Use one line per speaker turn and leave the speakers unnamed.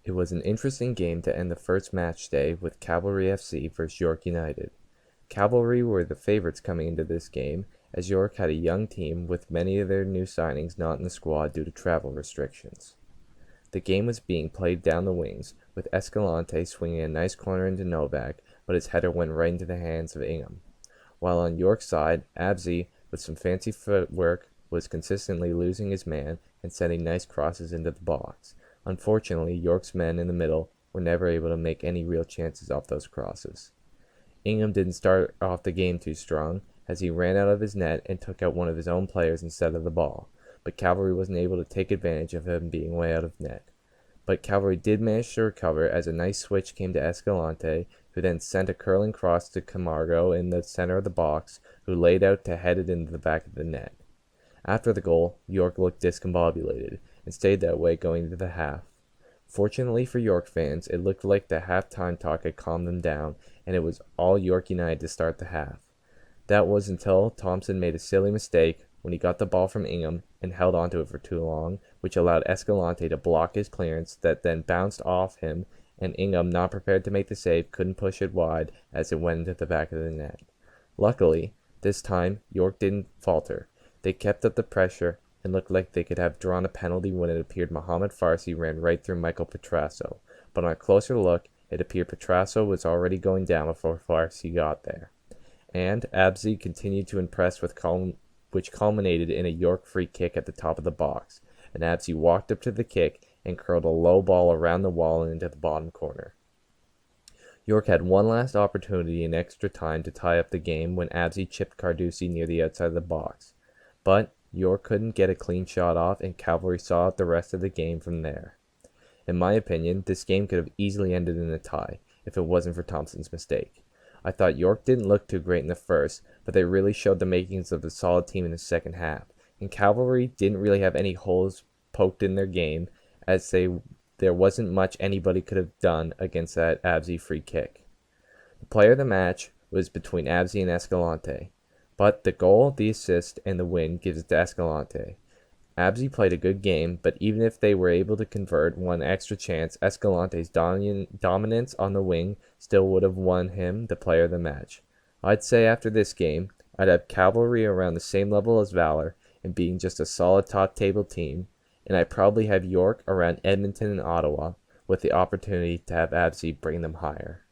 It was an interesting game to end the first match day with Cavalry FC versus York United. Cavalry were the favorites coming into this game, as York had a young team with many of their new signings not in the squad due to travel restrictions. The game was being played down the wings, with Escalante swinging a nice corner into Novak, but his header went right into the hands of Ingham. While on York's side, Abzi, with some fancy footwork, was consistently losing his man and sending nice crosses into the box. Unfortunately, York's men in the middle were never able to make any real chances off those crosses. Ingham didn't start off the game too strong, as he ran out of his net and took out one of his own players instead of the ball, but Cavalry wasn't able to take advantage of him being way out of net. But Cavalry did manage to recover as a nice switch came to Escalante, who then sent a curling cross to Camargo in the center of the box, who laid out to head it into the back of the net. After the goal, York looked discombobulated, and stayed that way going into the half. Fortunately for York fans, it looked like the halftime talk had calmed them down, and it was all York United to start the half. That was until Thompson made a silly mistake when he got the ball from Ingham and held onto it for too long, which allowed Escalante to block his clearance that then bounced off him, and Ingham, not prepared to make the save, couldn't push it wide as it went into the back of the net. Luckily, this time, York didn't falter. They kept up the pressure and looked like they could have drawn a penalty when it appeared Mohamed Farsi ran right through Michael Petrasso, but on a closer look, it appeared Petrasso was already going down before Farsi got there. And Abzi continued to impress which culminated in a York free kick at the top of the box, and Abzi walked up to the kick and curled a low ball around the wall and into the bottom corner. York had one last opportunity in extra time to tie up the game when Abzi chipped Carducci near the outside of the box, but York couldn't get a clean shot off, and Cavalry saw out the rest of the game from there. In my opinion, this game could have easily ended in a tie if it wasn't for Thompson's mistake. I thought York didn't look too great in the first, but they really showed the makings of a solid team in the second half, and Cavalry didn't really have any holes poked in their game, as there wasn't much anybody could have done against that Abzi free kick. The player of the match was between Abzi and Escalante, but the goal, the assist, and the win gives it to Escalante. Abzi played a good game, but even if they were able to convert one extra chance, Escalante's dominance on the wing still would have won him the player of the match. I'd say after this game, I'd have Cavalry around the same level as Valor and being just a solid top-table team, and I'd probably have York around Edmonton and Ottawa, with the opportunity to have Abzi bring them higher.